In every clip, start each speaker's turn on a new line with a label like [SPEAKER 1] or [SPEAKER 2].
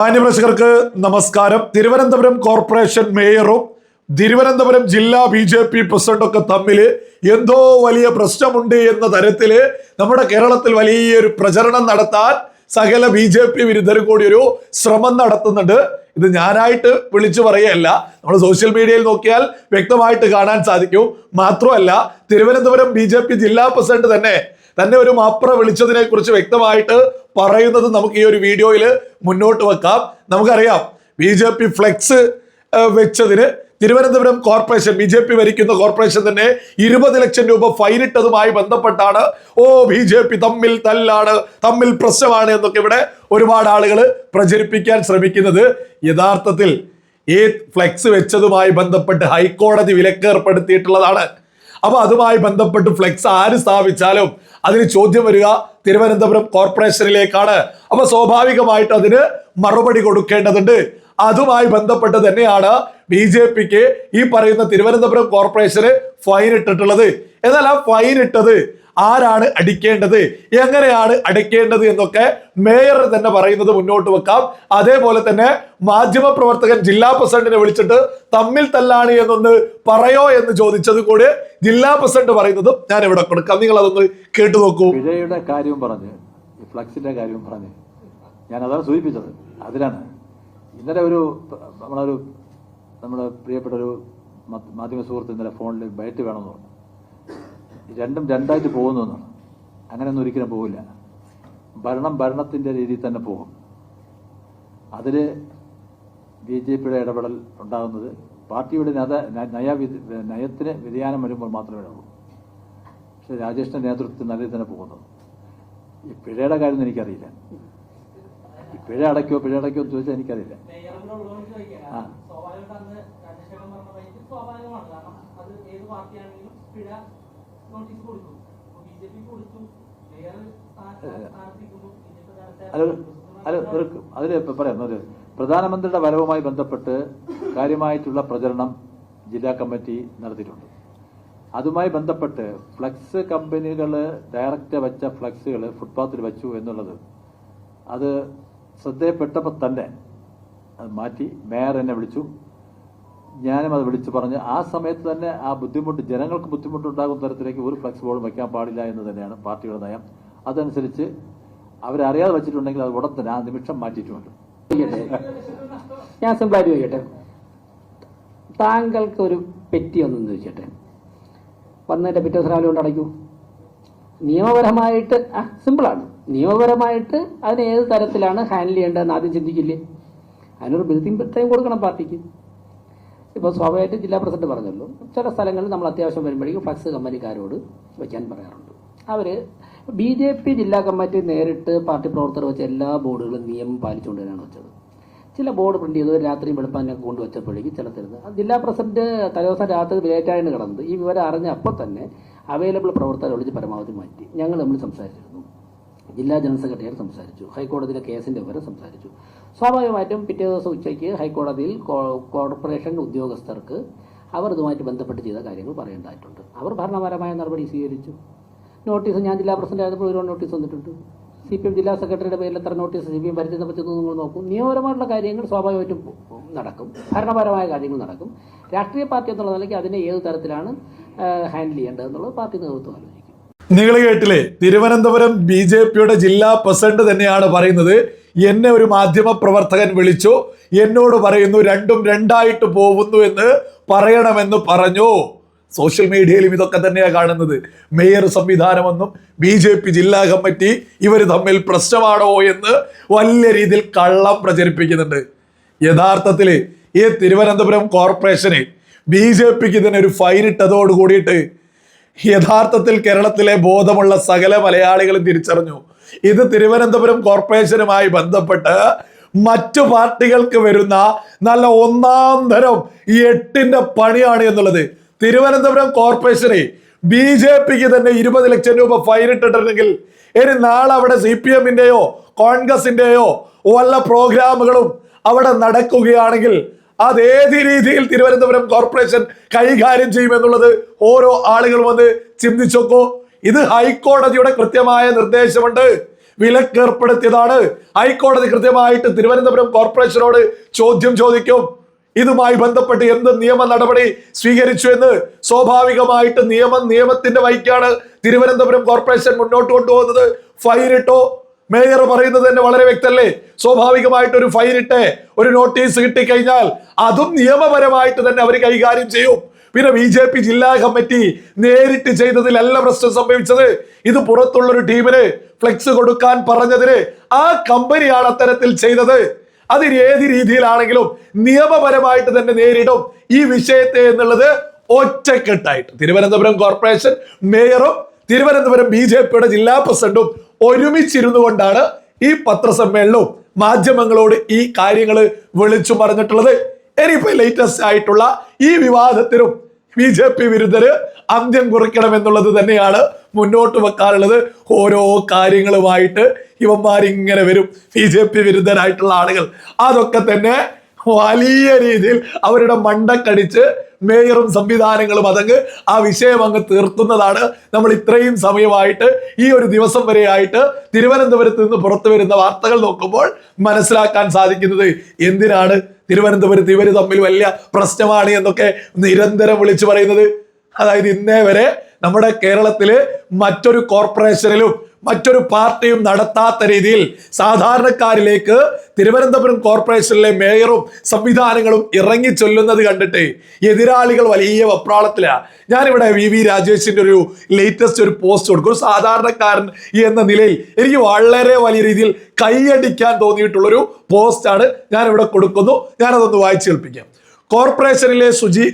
[SPEAKER 1] മാന്യപ്രേക്ഷകർക്ക് നമസ്കാരം. തിരുവനന്തപുരം കോർപ്പറേഷൻ മേയറും തിരുവനന്തപുരം ജില്ലാ BJP പ്രസിഡന്റും ഒക്കെ തമ്മിൽ എന്തോ വലിയ പ്രശ്നമുണ്ട് എന്ന തരത്തില് നമ്മുടെ കേരളത്തിൽ വലിയൊരു പ്രചരണം നടത്താൻ സകല BJP വിരുദ്ധരും കൂടി ഒരു ശ്രമം നടത്തുന്നുണ്ട്. ഇത് ഞാനായിട്ട് വിളിച്ചു പറയല്ല, നമ്മൾ സോഷ്യൽ മീഡിയയിൽ നോക്കിയാൽ വ്യക്തമായിട്ട് കാണാൻ സാധിക്കും. മാത്രമല്ല, തിരുവനന്തപുരം BJP ജില്ലാ പ്രസിഡന്റ് തന്നെ ഒരു മാപ്ര വിളിച്ചതിനെ കുറിച്ച് വ്യക്തമായിട്ട് പറയുന്നത് നമുക്ക് ഈ ഒരു വീഡിയോയിൽ മുന്നോട്ട് വെക്കാം. നമുക്കറിയാം, BJP ഫ്ലെക്സ് വെച്ചതിന് തിരുവനന്തപുരം കോർപ്പറേഷൻ BJP ഭരിക്കുന്ന കോർപ്പറേഷൻ തന്നെ 20 ലക്ഷം രൂപ ഫൈൻ ഇട്ടതുമായി ബന്ധപ്പെട്ടാണ് BJP തമ്മിൽ തല്ലാണ്, തമ്മിൽ പ്രശ്നമാണ് എന്നൊക്കെ ഇവിടെ ഒരുപാട് ആളുകൾ പ്രചരിപ്പിക്കാൻ ശ്രമിക്കുന്നത്. യഥാർത്ഥത്തിൽ ഈ ഫ്ലെക്സ് വെച്ചതുമായി ബന്ധപ്പെട്ട് ഹൈക്കോടതി വിലക്ക് ഏർപ്പെടുത്തിയിട്ടുള്ളതാണ്. അപ്പൊ അതുമായി ബന്ധപ്പെട്ട് ഫ്ലെക്സ് ആര് സ്ഥാപിച്ചാലും അതിന് ചോദ്യം വരിക തിരുവനന്തപുരം കോർപ്പറേഷനിലേക്കാണ്. അപ്പൊ സ്വാഭാവികമായിട്ട് അതിന് മറുപടി കൊടുക്കേണ്ടതുണ്ട്. അതുമായി ബന്ധപ്പെട്ട് തന്നെയാണ് BJPക്ക് ഈ പറയുന്ന തിരുവനന്തപുരം കോർപ്പറേഷന് ഫൈൻ ഇട്ടിട്ടുള്ളത്. എന്നാൽ ആ ഫൈൻ ഇട്ടത് ആരാണ് അടിക്കേണ്ടത്, എങ്ങനെയാണ് അടയ്ക്കേണ്ടത് എന്നൊക്കെ മേയർ തന്നെ പറയുന്നത് മുന്നോട്ട് വെക്കാം. അതേപോലെ തന്നെ മാധ്യമപ്രവർത്തകൻ ജില്ലാ പ്രസിഡന്റിനെ വിളിച്ചിട്ട് തമ്മിൽ തല്ലാണ് എന്നൊന്ന് പറയോ എന്ന് ചോദിച്ചത് കൂടി ജില്ലാ പ്രസിഡന്റ് പറയുന്നതും ഞാൻ ഇവിടെ കൊടുക്കാം. നിങ്ങൾ അതൊന്ന് കേട്ടു നോക്കൂ.
[SPEAKER 2] പിഴയുടെ കാര്യവും പറഞ്ഞ്, ഫ്ലക്സിന്റെ കാര്യവും പറഞ്ഞ് ഞാൻ അതാണ് സൂചിപ്പിച്ചത്. അതിലാണ് ഇന്നലെ നമ്മുടെ പ്രിയപ്പെട്ട ഒരു മാധ്യമ സുഹൃത്ത് ഇന്നലെ ഫോണിൽ ബൈറ്റ് വേണമെന്ന് പറഞ്ഞു. രണ്ടും രണ്ടായിട്ട് പോകുന്നു എന്നാണ്. അങ്ങനെയൊന്നും ഒരിക്കലും പോകില്ല. ഭരണത്തിൻ്റെ രീതിയിൽ തന്നെ പോകും. അതിൽ BJPയുടെ ഇടപെടൽ ഉണ്ടാകുന്നത് പാർട്ടിയുടെ നയത്തിന് വ്യതിയാനം വരുമ്പോൾ മാത്രമേ ഉള്ളൂ. പക്ഷെ രാജേഷിന്റെ നേതൃത്വത്തിൽ നല്ല രീതിയിൽ തന്നെ പോകുന്നത്. ഈ പിഴയുടെ കാര്യം എനിക്കറിയില്ല. ഈ പിഴ അടയ്ക്കോ എന്ന് ചോദിച്ചാൽ എനിക്കറിയില്ല. അതിൽ പറയാം, പ്രധാനമന്ത്രിയുടെ വരവുമായി ബന്ധപ്പെട്ട് കാര്യമായിട്ടുള്ള പ്രചരണം ജില്ലാ കമ്മിറ്റി നടത്തിയിട്ടുണ്ട്. അതുമായി ബന്ധപ്പെട്ട് ഫ്ലക്സ് കമ്പനികൾ ഡയറക്റ്റ് വെച്ച ഫ്ലക്സുകൾ ഫുട്പാത്തിൽ വെച്ചു എന്നുള്ളത് അത് ശ്രദ്ധയിൽപ്പെട്ടപ്പോൾ തന്നെ അത് മാറ്റി മേയർ എന്നെ വിളിച്ചു. ഞാനും അത് വിളിച്ചു പറഞ്ഞ് ആ സമയത്ത് തന്നെ ആ ബുദ്ധിമുട്ട്, ജനങ്ങൾക്ക് ബുദ്ധിമുട്ടുണ്ടാകുന്ന തരത്തിലേക്ക് ഒരു ഫ്ലക്സ് ബോർഡ് വയ്ക്കാൻ പാടില്ല എന്ന് തന്നെയാണ് പാർട്ടിയുടെ നയം. അതനുസരിച്ച് അവരറിയാതെ വെച്ചിട്ടുണ്ടെങ്കിൽ അത് ഉടൻ തന്നെ ആ നിമിഷം മാറ്റിയിട്ടുമുണ്ട്.
[SPEAKER 3] ഞാൻ സിമ്പിളായിട്ട് ചോദിക്കട്ടെ, താങ്കൾക്ക് ഒരു പെറ്റി ഒന്നും ചോദിക്കട്ടെ, വന്നതിൻ്റെ പിറ്റേ ദിവസം രാവിലെ കൊണ്ട് അടയ്ക്കൂ. നിയമപരമായിട്ട് സിമ്പിളാണ്. നിയമപരമായിട്ട് അതിന് ഏത് തരത്തിലാണ് ഹാൻഡിൽ ചെയ്യേണ്ടതെന്ന് ആദ്യം ചിന്തിക്കില്ലേ? അതിനൊരു ബ്രീത്തിങ് ടൈം കൊടുക്കണം പാർട്ടിക്ക്. ഇപ്പോൾ സ്വാഭാവികമായിട്ട് ജില്ലാ പ്രസിഡന്റ് പറഞ്ഞല്ലോ, ചില സ്ഥലങ്ങളിൽ നമ്മൾ അത്യാവശ്യം വരുമ്പോഴേക്കും ഫ്ലക്സ് കമ്പനിക്കാരോട് വയ്ക്കാൻ പറയാറുണ്ട്. അവർ BJP ജില്ലാ കമ്മിറ്റി നേരിട്ട് പാർട്ടി പ്രവർത്തകർ വെച്ച എല്ലാ ബോർഡുകളും നിയമം പാലിച്ചുകൊണ്ട് തന്നെയാണ് വെച്ചത്. ചില ബോർഡ് പ്രിന്റ് ചെയ്തത് രാത്രിയും വെളുപ്പാനൊക്കെ കൊണ്ടുവച്ചപ്പോഴേക്കും ചില തരുന്നത് ജില്ലാ പ്രസിഡന്റ് തലേദിവസം രാത്രി ലേറ്റായാണ് കിടന്നത്. ഈ വിവരം അറിഞ്ഞ അപ്പോൾ തന്നെ അവൈലബിൾ പ്രവർത്തകരെ വിളിച്ച് പരമാവധി മാറ്റി. ഞങ്ങൾ തമ്മിൽ സംസാരിച്ചിരുന്നു. ജില്ലാ ജനറൽ സെക്രട്ടറിയോട് സംസാരിച്ചു. ഹൈക്കോടതിയിലെ കേസിൻ്റെ വിവരം സംസാരിച്ചു. സ്വാഭാവികമായിട്ടും പിറ്റേ ദിവസം ഉച്ചയ്ക്ക് ഹൈക്കോടതിയിൽ കോർപ്പറേഷൻ ഉദ്യോഗസ്ഥർക്ക് അവർ ഇതുമായിട്ട് ബന്ധപ്പെട്ട് ചെയ്ത കാര്യങ്ങൾ പറയേണ്ടതായിട്ടുണ്ട്. അവർ ഭരണപരമായ നടപടി സ്വീകരിച്ചു. നോട്ടീസ്, ഞാൻ ജില്ലാ പ്രസിഡന്റ് ആയപ്പോൾ ഒരു നോട്ടീസ് വന്നിട്ടുണ്ട്. CPM ജില്ലാ സെക്രട്ടറിയുടെ പേരിൽ എത്ര നോട്ടീസ് CPM ഭരിച്ചതിനെ പറ്റി നിങ്ങൾ നോക്കും. നിയമപരമായിട്ടുള്ള കാര്യങ്ങൾ സ്വാഭാവികമായിട്ടും നടക്കും, ഭരണപരമായ കാര്യങ്ങൾ നടക്കും. രാഷ്ട്രീയ പാർട്ടി എന്നുള്ള നിലയ്ക്ക് അതിനെ ഏത് തരത്തിലാണ് ഹാൻഡിൽ ചെയ്യേണ്ടതെന്നുള്ളത് പാർട്ടി നേതൃത്വം ആലോചിക്കും.
[SPEAKER 1] നിങ്ങൾ കേട്ടില്ലേ, തിരുവനന്തപുരം BJPയുടെ ജില്ലാ പ്രസിഡന്റ് തന്നെയാണ് പറയുന്നത്. എന്നെ ഒരു മാധ്യമ പ്രവർത്തകൻ വിളിച്ചു, എന്നോട് പറയുന്നു രണ്ടും രണ്ടായിട്ട് പോകുന്നു എന്ന് പറയണമെന്ന് പറഞ്ഞു. സോഷ്യൽ മീഡിയയിലും ഇതൊക്കെ തന്നെയാണ് കാണുന്നത്. മേയർ സംവിധാനമെന്നും BJP ജില്ലാ കമ്മിറ്റി ഇവർ തമ്മിൽ പ്രശ്നമാണോ എന്ന് വലിയ രീതിയിൽ കള്ളം പ്രചരിപ്പിക്കുന്നുണ്ട്. യഥാർത്ഥത്തിൽ ഈ തിരുവനന്തപുരം കോർപ്പറേഷന് BJPക്ക് ഇതിന് ഒരു ഫൈൻ ഇട്ടതോട് കൂടിയിട്ട് യഥാർത്ഥത്തിൽ കേരളത്തിലെ ബോധമുള്ള സകല മലയാളികളും തിരിച്ചറിഞ്ഞു, ഇത് തിരുവനന്തപുരം കോർപ്പറേഷനുമായി ബന്ധപ്പെട്ട് മറ്റു പാർട്ടികൾക്ക് വരുന്ന നല്ല ഒന്നാം തരം 8ന്റെ പണിയാണ് എന്നുള്ളത്. തിരുവനന്തപുരം കോർപ്പറേഷനെ BJPക്ക് തന്നെ 20 ലക്ഷം രൂപ ഫൈൻ ഇട്ടിട്ടുണ്ടെങ്കിൽ ഇനി നാളെ അവിടെ CPMന്റെയോ കോൺഗ്രസിന്റെയോ വല്ല പ്രോഗ്രാമുകളും അവിടെ നടക്കുകയാണെങ്കിൽ അതേത് രീതിയിൽ തിരുവനന്തപുരം കോർപ്പറേഷൻ കൈകാര്യം ചെയ്യുമെന്നുള്ളത് ഓരോ ആളുകളും വന്ന് ചിന്തിച്ചോക്കോ. ഇത് ഹൈക്കോടതിയുടെ കൃത്യമായ നിർദ്ദേശമുണ്ട്. വിലക്കേർപ്പെടുത്തിയതാണ്. ഹൈക്കോടതി കൃത്യമായിട്ട് തിരുവനന്തപുരം കോർപ്പറേഷനോട് ചോദ്യം ചോദിക്കും. ഇതുമായി ബന്ധപ്പെട്ട് എന്ത് നിയമ നടപടി സ്വീകരിച്ചു എന്ന്. സ്വാഭാവികമായിട്ട് നിയമത്തിന്റെ വഴിക്കാണ് തിരുവനന്തപുരം കോർപ്പറേഷൻ മുന്നോട്ട് കൊണ്ടുപോകുന്നത്. ഫൈനിട്ടോ? മേയർ പറയുന്നത് തന്നെ വളരെ വ്യക്തമല്ലേ. സ്വാഭാവികമായിട്ട് ഒരു ഫൈനിട്ട് ഒരു നോട്ടീസ് കിട്ടിക്കഴിഞ്ഞാൽ അതും നിയമപരമായിട്ട് തന്നെ അവർ കൈകാര്യം ചെയ്യും. പിന്നെ BJP ജില്ലാ കമ്മിറ്റി നേരിട്ട് ചെയ്തതിലല്ല പ്രശ്നം സംഭവിച്ചത്. ഇത് പുറത്തുള്ളൊരു ടീമിന് ഫ്ലെക്സ് കൊടുക്കാൻ പറഞ്ഞതിന് ആ കമ്പനിയാണ് അത്തരത്തിൽ ചെയ്തത്. അതിന് ഏത് രീതിയിലാണെങ്കിലും നിയമപരമായിട്ട് തന്നെ നേരിടും ഈ വിഷയത്തെ എന്നുള്ളത് ഒറ്റക്കെട്ടായിട്ട് തിരുവനന്തപുരം കോർപ്പറേഷൻ മേയറും തിരുവനന്തപുരം BJPയുടെ ജില്ലാ പ്രസിഡന്റും ഒരുമിച്ചിരുന്നു കൊണ്ടാണ് ഈ പത്രസമ്മേളനവും മാധ്യമങ്ങളോട് ഈ കാര്യങ്ങൾ വിളിച്ചു പറഞ്ഞിട്ടുള്ളത്. ഇനിയിപ്പോ ലേറ്റസ്റ്റ് ആയിട്ടുള്ള ഈ വിവാദത്തിനും BJP വിരുദ്ധര് അന്ത്യം കുറിക്കണം എന്നുള്ളത് തന്നെയാണ് മുന്നോട്ട് വെക്കാറുള്ളത്. ഓരോ കാര്യങ്ങളുമായിട്ട് ഇവന്മാരിങ്ങനെ വരും, BJP വിരുദ്ധരായിട്ടുള്ള ആളുകൾ. അതൊക്കെ തന്നെ വലിയ രീതിയിൽ അവരുടെ മണ്ടക്കടിച്ച് മേയറും സംവിധാനങ്ങളും അതങ്ങ് ആ വിഷയം അങ്ങ് തീർക്കുന്നതാണ് നമ്മൾ ഇത്രയും സമയമായിട്ട് ഈ ഒരു ദിവസം വരെയായിട്ട് തിരുവനന്തപുരത്ത് നിന്ന് പുറത്തു വരുന്ന വാർത്തകൾ നോക്കുമ്പോൾ മനസ്സിലാക്കാൻ സാധിക്കുന്നത്. എന്തിനാണ് തിരുവനന്തപുരത്ത് ഇവർ തമ്മിൽ വലിയ പ്രശ്നമാണ് എന്നൊക്കെ നിരന്തരം വിളിച്ചു പറയുന്നത്? അതായത് ഇന്നേ വരെ നമ്മുടെ കേരളത്തില് മറ്റൊരു കോർപ്പറേഷനിലും മറ്റൊരു പാർട്ടിയും നടത്താത്ത രീതിയിൽ സാധാരണക്കാരിലേക്ക് തിരുവനന്തപുരം കോർപ്പറേഷനിലെ മേയറും സംവിധാനങ്ങളും ഇറങ്ങി ചൊല്ലുന്നത് കണ്ടിട്ട് എതിരാളികൾ വലിയ വെപ്രാളത്തിലാണ്. ഞാനിവിടെ VV രാജേഷിന്റെ ഒരു ലേറ്റസ്റ്റ് ഒരു പോസ്റ്റ് കൊടുക്കും. ഒരു സാധാരണക്കാരൻ എന്ന നിലയിൽ എനിക്ക് വളരെ വലിയ രീതിയിൽ കൈയടിക്കാൻ തോന്നിയിട്ടുള്ളൊരു പോസ്റ്റാണ് ഞാനിവിടെ കൊടുക്കുന്നു. ഞാനതൊന്ന് വായിച്ചു കേൾപ്പിക്കാം. കോർപ്പറേഷനിലെ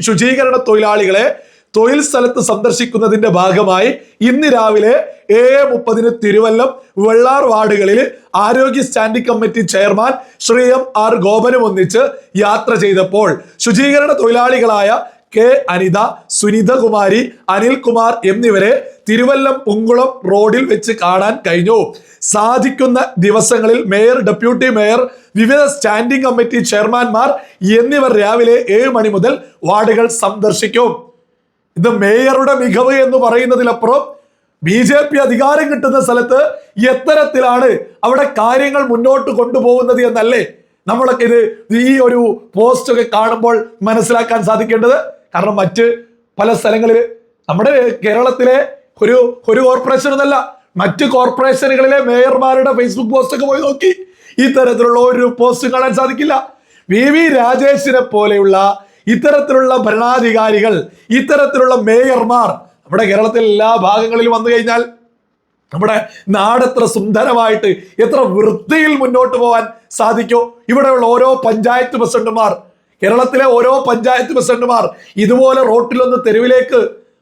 [SPEAKER 1] ശുചീകരണ തൊഴിലാളികളെ തൊഴിൽ സ്ഥലത്ത് സന്ദർശിക്കുന്നതിന്റെ ഭാഗമായി ഇന്ന് രാവിലെ 7:30 തിരുവല്ലം വെള്ളാർ വാർഡുകളിൽ ആരോഗ്യ standing committee chairman Shri M.R. ഗോപനും ഒന്നിച്ച് യാത്ര ചെയ്തപ്പോൾ ശുചീകരണ തൊഴിലാളികളായ K. അനിത, സുനിതകുമാരി, അനിൽകുമാർ എന്നിവരെ തിരുവല്ലം ഉങ്കുളം റോഡിൽ വെച്ച് കാണാൻ കഴിഞ്ഞു. സാധിക്കുന്ന ദിവസങ്ങളിൽ മേയർ, ഡെപ്യൂട്ടി മേയർ, വിവിധ സ്റ്റാൻഡിംഗ് കമ്മിറ്റി ചെയർമാൻമാർ എന്നിവർ രാവിലെ 7 മണി മുതൽ വാർഡുകൾ സന്ദർശിക്കും. ഇത് മേയറുടെ മികവ് എന്ന് പറയുന്നതിലപ്പുറം BJP അധികാരം കിട്ടുന്ന സ്ഥലത്ത് എത്തരത്തിലാണ് അവിടെ കാര്യങ്ങൾ മുന്നോട്ട് കൊണ്ടുപോകുന്നത് എന്നല്ലേ നമ്മളൊക്കെ ഇത് ഈ ഒരു പോസ്റ്റ് ഒക്കെ കാണുമ്പോൾ മനസ്സിലാക്കാൻ സാധിക്കേണ്ടത്. കാരണം മറ്റ് പല സ്ഥലങ്ങളിൽ നമ്മുടെ കേരളത്തിലെ ഒരു കോർപ്പറേഷൻ എന്നല്ല, മറ്റ് കോർപ്പറേഷനുകളിലെ മേയർമാരുടെ ഫേസ്ബുക്ക് പോസ്റ്റ് ഒക്കെ പോയി നോക്കി ഇത്തരത്തിലുള്ള ഒരു പോസ്റ്റ് കാണാൻ സാധിക്കില്ല. VV രാജേഷിനെ പോലെയുള്ള ഇത്തരത്തിലുള്ള ഭരണാധികാരികൾ, ഇത്തരത്തിലുള്ള മേയർമാർ നമ്മുടെ കേരളത്തിൽ എല്ലാ ഭാഗങ്ങളിലും വന്നു കഴിഞ്ഞാൽ നമ്മുടെ നാടെത്ര സുന്ദരമായിട്ട് എത്ര വൃത്തിയിൽ മുന്നോട്ട് പോകാൻ സാധിക്കും. ഇവിടെയുള്ള ഓരോ പഞ്ചായത്ത് പ്രസിഡന്റുമാർ, കേരളത്തിലെ ഓരോ പഞ്ചായത്ത് പ്രസിഡന്റുമാർ ഇതുപോലെ റോട്ടിലൊന്ന് തെരുവിലേക്ക്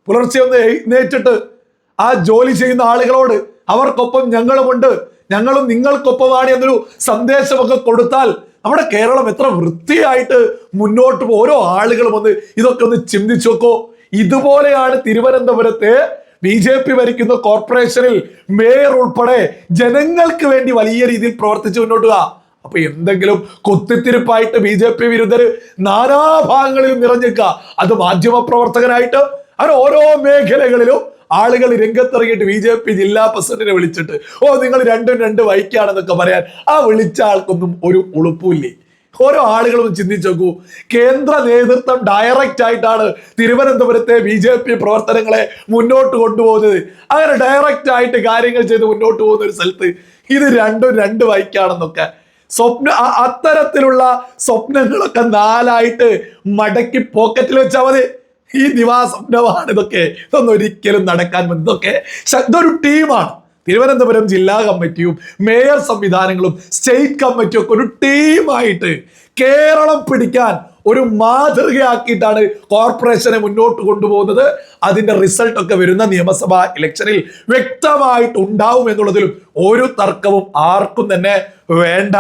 [SPEAKER 1] പുലർച്ചെ ഒന്ന് എഴുന്നേറ്റിട്ട് ആ ജോലി ചെയ്യുന്ന ആളുകളോട് അവർക്കൊപ്പം ഞങ്ങളുമുണ്ട്, ഞങ്ങളും നിങ്ങൾക്കൊപ്പമാണ് എന്നൊരു സന്ദേശമൊക്കെ കൊടുത്താൽ നമ്മുടെ കേരളം എത്ര വൃത്തിയായിട്ട് മുന്നോട്ട് പോകും. ഓരോ ആളുകളും ഒന്ന് ഇതൊക്കെ ഒന്ന് ചിന്തിച്ചു നോക്കോ. ഇതുപോലെയാണ് തിരുവനന്തപുരത്തെ BJP ഭരിക്കുന്ന കോർപ്പറേഷനിൽ മേയർ ഉൾപ്പെടെ ജനങ്ങൾക്ക് വേണ്ടി വലിയ രീതിയിൽ പ്രവർത്തിച്ചു മുന്നോട്ട് പോവുക. അപ്പൊ എന്തെങ്കിലും കുത്തിത്തിരിപ്പായിട്ട് BJP വിരുദ്ധര് നാനാഭാഗങ്ങളിലും നിറഞ്ഞേക്കുക. അത് മാധ്യമ പ്രവർത്തകനായിട്ട് അങ്ങനെ ഓരോ മേഖലകളിലും ആളുകൾ രംഗത്തിറങ്ങിയിട്ട് BJP ജില്ലാ പ്രസിഡന്റിനെ വിളിച്ചിട്ട് നിങ്ങൾ രണ്ടും രണ്ട് വൈക്കാണെന്നൊക്കെ പറയാൻ ആ വിളിച്ച ആൾക്കൊന്നും ഒരു ഉളുപ്പില്ലേ. ഓരോ ആളുകളും ചിന്തിച്ചു നോക്കൂ. കേന്ദ്ര നേതൃത്വം ഡയറക്റ്റ് ആയിട്ടാണ് തിരുവനന്തപുരത്തെ BJP പ്രവർത്തനങ്ങളെ മുന്നോട്ട് കൊണ്ടുപോകുന്നത്. അങ്ങനെ ഡയറക്റ്റ് ആയിട്ട് കാര്യങ്ങൾ ചെയ്ത് മുന്നോട്ട് പോകുന്ന ഒരു സ്ഥലത്ത് ഇത് രണ്ടും രണ്ട് വൈക്കാണെന്നൊക്കെ അത്തരത്തിലുള്ള സ്വപ്നങ്ങളൊക്കെ നാലായിട്ട് മടക്കി പോക്കറ്റിൽ വെച്ചാൽ മതി. ഈ ദിവാസ്വപ്നമാണ് ഇതൊക്കെ. ഇതൊന്നും ഒരിക്കലും നടക്കാൻ ഇതൊക്കെ ഇതൊരു ടീമാണ്. തിരുവനന്തപുരം ജില്ലാ കമ്മിറ്റിയും മേയർ സംവിധാനങ്ങളും സ്റ്റേറ്റ് കമ്മിറ്റിയും ഒക്കെ ഒരു ടീമായിട്ട് കേരളം പിടിക്കാൻ ഒരു മാതൃകയാക്കിയിട്ടാണ് കോർപ്പറേഷനെ മുന്നോട്ട് കൊണ്ടുപോകുന്നത്. അതിന്റെ റിസൾട്ട് ഒക്കെ വരുന്ന നിയമസഭാ ഇലക്ഷനിൽ വ്യക്തമായിട്ട് ഉണ്ടാവും എന്നുള്ളതിലും ഒരു തർക്കവും ആർക്കും തന്നെ വേണ്ട.